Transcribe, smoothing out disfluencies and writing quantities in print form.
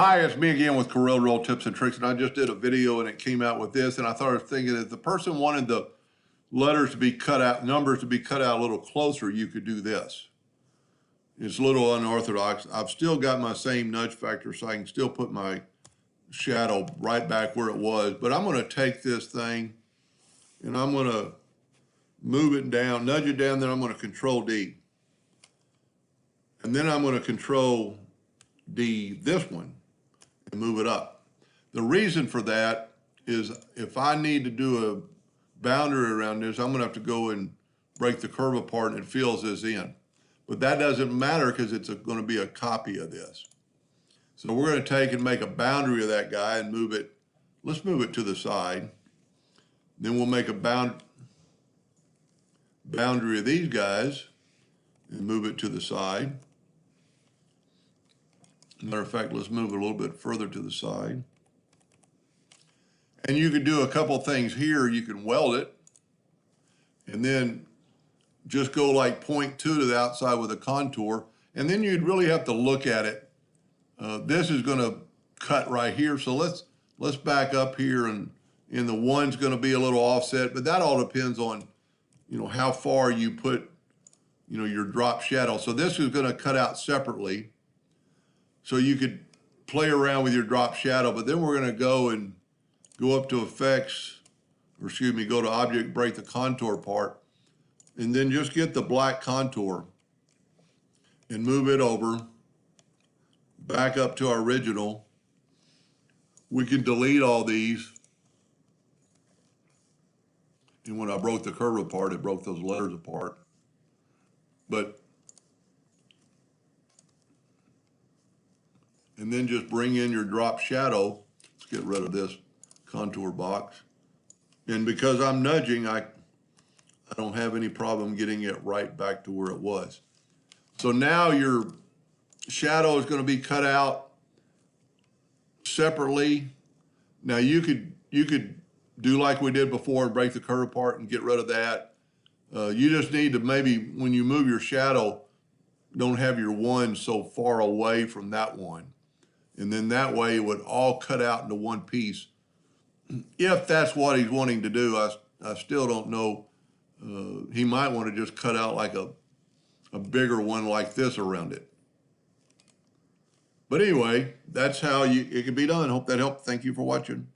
Hi, it's me again with Corel Roll Tips and Tricks, and I just did a video and it came out with this, and I thought I was thinking if the person wanted the letters to be cut out, numbers to be cut out a little closer, you could do this. It's a little unorthodox. I've still got my same nudge factor, so I can still put my shadow right back where it was, but I'm going to take this thing and I'm going to move it down, nudge it down, then I'm going to Control D. And then I'm going to Control D this one and move it up. The reason for that is if I need to do a boundary around this, I'm going to have to go and break the curve apart and it fills this in. But that doesn't matter because it's going to be a copy of this. So we're going to take and make a boundary of that guy and move it. Let's move it to the side. Then we'll make a boundary of these guys and move it to the side. Matter of fact, let's move it a little bit further to the side. And you could do a couple things here. You can weld it and then just go like 0.2 to the outside with a contour. And then you'd really have to look at it. This is going to cut right here. So let's back up here, and the one's going to be a little offset, but that all depends on, how far you put, your drop shadow. So this is going to cut out separately. So you could play around with your drop shadow, but then we're going to go up to effects, go to object, break the contour part, and then just get the black contour and move it over back up to our original. We can delete all these. And when I broke the curve apart, it broke those letters apart. And then just bring in your drop shadow. Let's get rid of this contour box. And because I'm nudging, I don't have any problem getting it right back to where it was. So now your shadow is going to be cut out separately. Now you could do like we did before and break the curve apart and get rid of that. You just need to maybe, when you move your shadow, don't have your one so far away from that one. And then that way it would all cut out into one piece. If that's what he's wanting to do, I still don't know. He might want to just cut out like a bigger one like this around it. But anyway, that's how it can be done. Hope that helped. Thank you for watching.